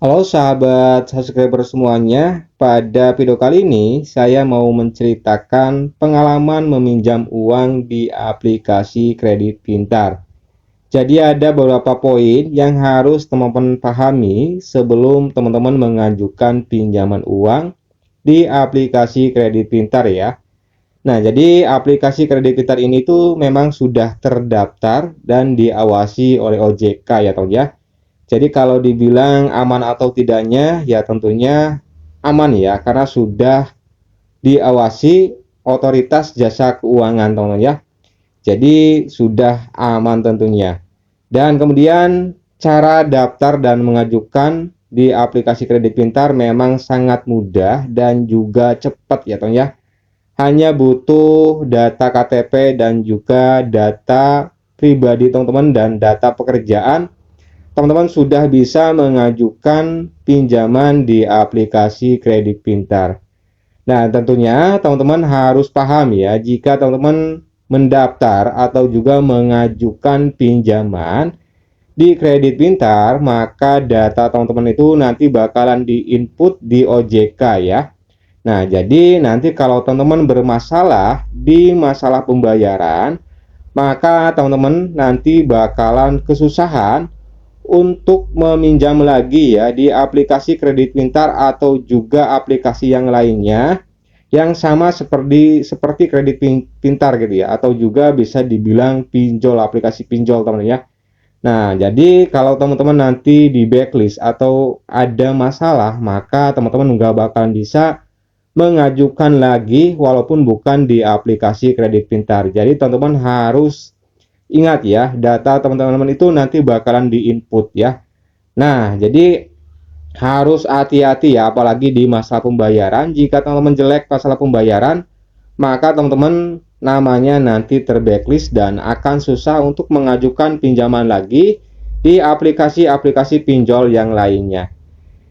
Halo sahabat subscriber semuanya, pada video kali ini saya mau menceritakan pengalaman meminjam uang di aplikasi kredit pintar. Jadi ada beberapa poin yang harus teman-teman pahami sebelum teman-teman mengajukan pinjaman uang di aplikasi kredit pintar ya. Nah, jadi aplikasi kredit pintar ini tuh memang sudah terdaftar dan diawasi oleh OJK ya teman ya. Jadi kalau dibilang aman atau tidaknya, ya tentunya aman ya, karena sudah diawasi otoritas jasa keuangan teman-teman ya. Jadi sudah aman tentunya. Dan kemudian cara daftar dan mengajukan di aplikasi kredit pintar memang sangat mudah dan juga cepat ya teman ya. Hanya butuh data KTP dan juga data pribadi teman-teman dan data pekerjaan, teman-teman sudah bisa mengajukan pinjaman di aplikasi kredit pintar. Nah, tentunya teman-teman harus paham ya, jika teman-teman mendaftar atau juga mengajukan pinjaman di kredit pintar, maka data teman-teman itu nanti bakalan diinput di OJK ya. Nah, jadi nanti kalau teman-teman bermasalah di masalah pembayaran, maka teman-teman nanti bakalan kesusahan untuk meminjam lagi ya di aplikasi kredit pintar atau juga aplikasi yang lainnya yang sama seperti kredit pintar gitu ya, atau juga bisa dibilang pinjol, aplikasi pinjol teman ya. Nah, jadi kalau teman-teman nanti di backlist atau ada masalah, maka teman-teman nggak bakalan bisa mengajukan lagi walaupun bukan di aplikasi kredit pintar. Jadi teman-teman harus ingat ya, data teman-teman itu nanti bakalan diinput ya. Nah, jadi harus hati-hati ya, apalagi di masa pembayaran. Jika teman-teman jelek masalah pembayaran, maka teman-teman namanya nanti terbacklist dan akan susah untuk mengajukan pinjaman lagi di aplikasi-aplikasi pinjol yang lainnya.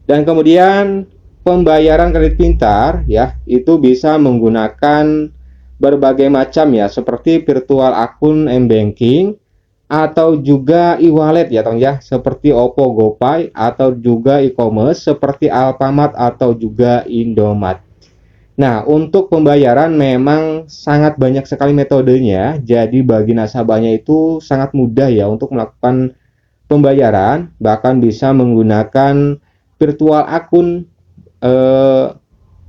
Dan kemudian pembayaran kredit pintar ya, itu bisa menggunakan berbagai macam ya, seperti virtual akun m-banking atau juga e-wallet ya teman ya, seperti OPPO GoPay atau juga e-commerce seperti Alfamart atau juga Indomaret. Nah, untuk pembayaran memang sangat banyak sekali metodenya. Jadi bagi nasabahnya itu sangat mudah ya untuk melakukan pembayaran, bahkan bisa menggunakan virtual akun eh,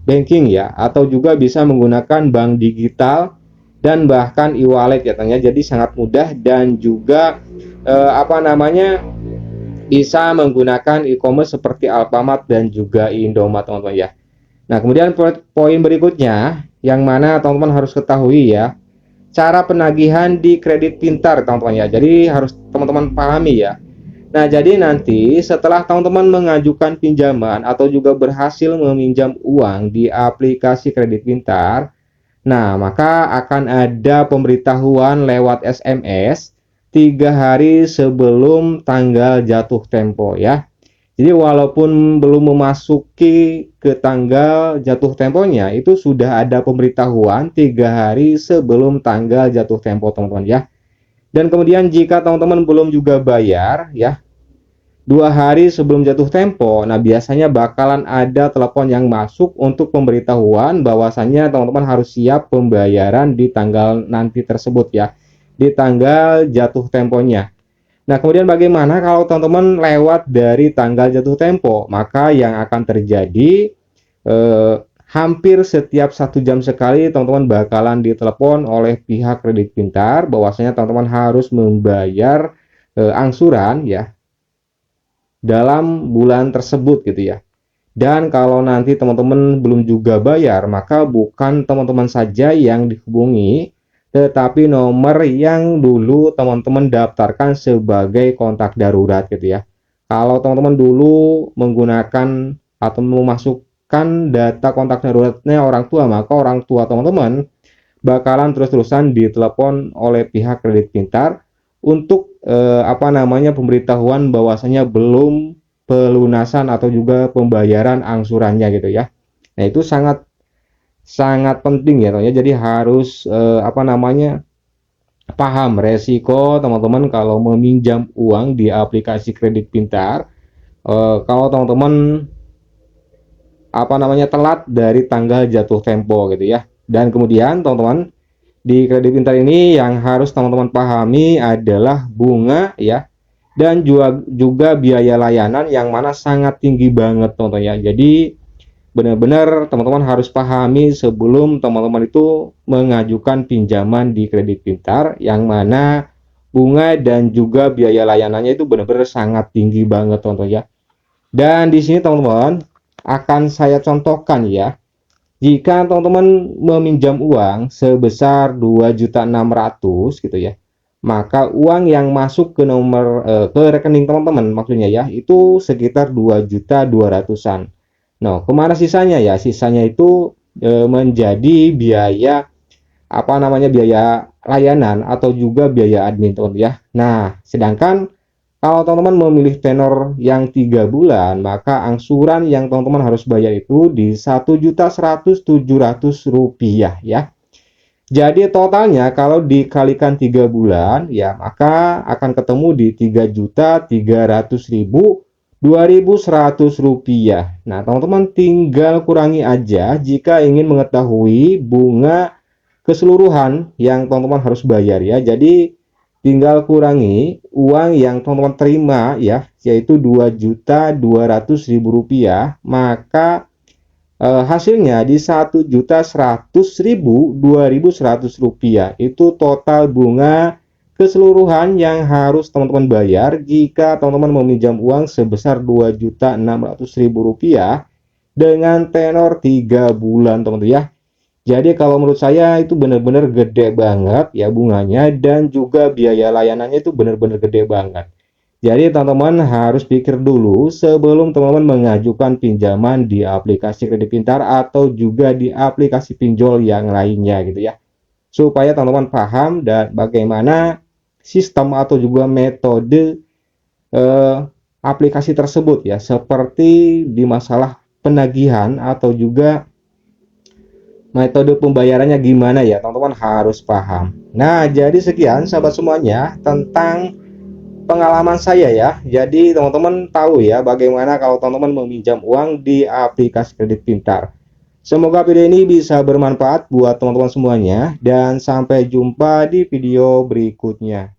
banking ya, atau juga bisa menggunakan bank digital dan bahkan e-wallet ya teman ya. Jadi sangat mudah dan juga bisa menggunakan e-commerce seperti Alfamart dan juga Indomaret teman-teman ya. Nah, kemudian poin berikutnya yang mana teman-teman harus ketahui ya, cara penagihan di kredit pintar teman-teman ya. Jadi harus teman-teman pahami ya. Nah, jadi nanti setelah teman-teman mengajukan pinjaman atau juga berhasil meminjam uang di aplikasi kredit pintar, nah maka akan ada pemberitahuan lewat SMS 3 hari sebelum tanggal jatuh tempo ya. Jadi walaupun belum memasuki ke tanggal jatuh temponya, itu sudah ada pemberitahuan 3 hari sebelum tanggal jatuh tempo teman-teman ya. Dan kemudian jika teman-teman belum juga bayar ya, 2 hari sebelum jatuh tempo, nah biasanya bakalan ada telepon yang masuk untuk pemberitahuan bahwasannya teman-teman harus siap pembayaran di tanggal nanti tersebut ya, di tanggal jatuh temponya. Nah, kemudian bagaimana kalau teman-teman lewat dari tanggal jatuh tempo? Maka yang akan terjadi hampir setiap 1 jam sekali teman-teman bakalan ditelepon oleh pihak kredit pintar bahwasanya teman-teman harus membayar angsuran ya dalam bulan tersebut gitu ya. Dan kalau nanti teman-teman belum juga bayar, maka bukan teman-teman saja yang dihubungi, tetapi nomor yang dulu teman-teman daftarkan sebagai kontak darurat gitu ya. Kalau teman-teman dulu menggunakan atau memasukkan data kontak daruratnya orang tua, maka orang tua teman-teman bakalan terus-terusan ditelepon oleh pihak kredit pintar untuk pemberitahuan bahwasanya belum pelunasan atau juga pembayaran angsurannya gitu ya. Nah, itu sangat sangat penting ya, ya. Jadi harus paham resiko teman-teman kalau meminjam uang di aplikasi kredit pintar. Kalau teman-teman telat dari tanggal jatuh tempo gitu ya. Dan kemudian teman-teman, di kredit pintar ini yang harus teman-teman pahami adalah bunga ya, dan juga biaya layanan yang mana sangat tinggi banget teman-teman ya. Jadi benar-benar teman-teman harus pahami sebelum teman-teman itu mengajukan pinjaman di kredit pintar, yang mana bunga dan juga biaya layanannya itu benar-benar sangat tinggi banget teman-teman ya. Dan di sini teman-teman akan saya contohkan ya, jika teman-teman meminjam uang sebesar 2.600.000 gitu ya, maka uang yang masuk ke ke rekening teman-teman maksudnya ya, itu sekitar 2.200.000-an. Nah, kemana sisanya ya? Sisanya itu menjadi biaya biaya layanan atau juga biaya admin teman-teman ya. Nah, sedangkan kalau teman-teman memilih tenor yang 3 bulan, maka angsuran yang teman-teman harus bayar itu di Rp1.100.700 ya. Jadi totalnya kalau dikalikan 3 bulan ya, maka akan ketemu di Rp3.300.000 Nah, teman-teman tinggal kurangi aja jika ingin mengetahui bunga keseluruhan yang teman-teman harus bayar ya. Jadi tinggal kurangi uang yang teman-teman terima ya, yaitu Rp2.200.000, maka hasilnya di Rp1.100.000 itu total bunga keseluruhan yang harus teman-teman bayar jika teman-teman meminjam uang sebesar Rp2.600.000 dengan tenor 3 bulan teman-teman ya. Jadi kalau menurut saya itu benar-benar gede banget ya bunganya, dan juga biaya layanannya itu benar-benar gede banget. Jadi teman-teman harus pikir dulu sebelum teman-teman mengajukan pinjaman di aplikasi kredit pintar atau juga di aplikasi pinjol yang lainnya gitu ya. Supaya teman-teman paham dan bagaimana sistem atau juga metode eh, aplikasi tersebut ya, seperti di masalah penagihan atau juga metode pembayarannya gimana ya, teman-teman harus paham. Nah, jadi sekian sahabat semuanya tentang pengalaman saya ya. Jadi teman-teman tahu ya bagaimana kalau teman-teman meminjam uang di aplikasi kredit pintar. Semoga video ini bisa bermanfaat buat teman-teman semuanya, dan sampai jumpa di video berikutnya.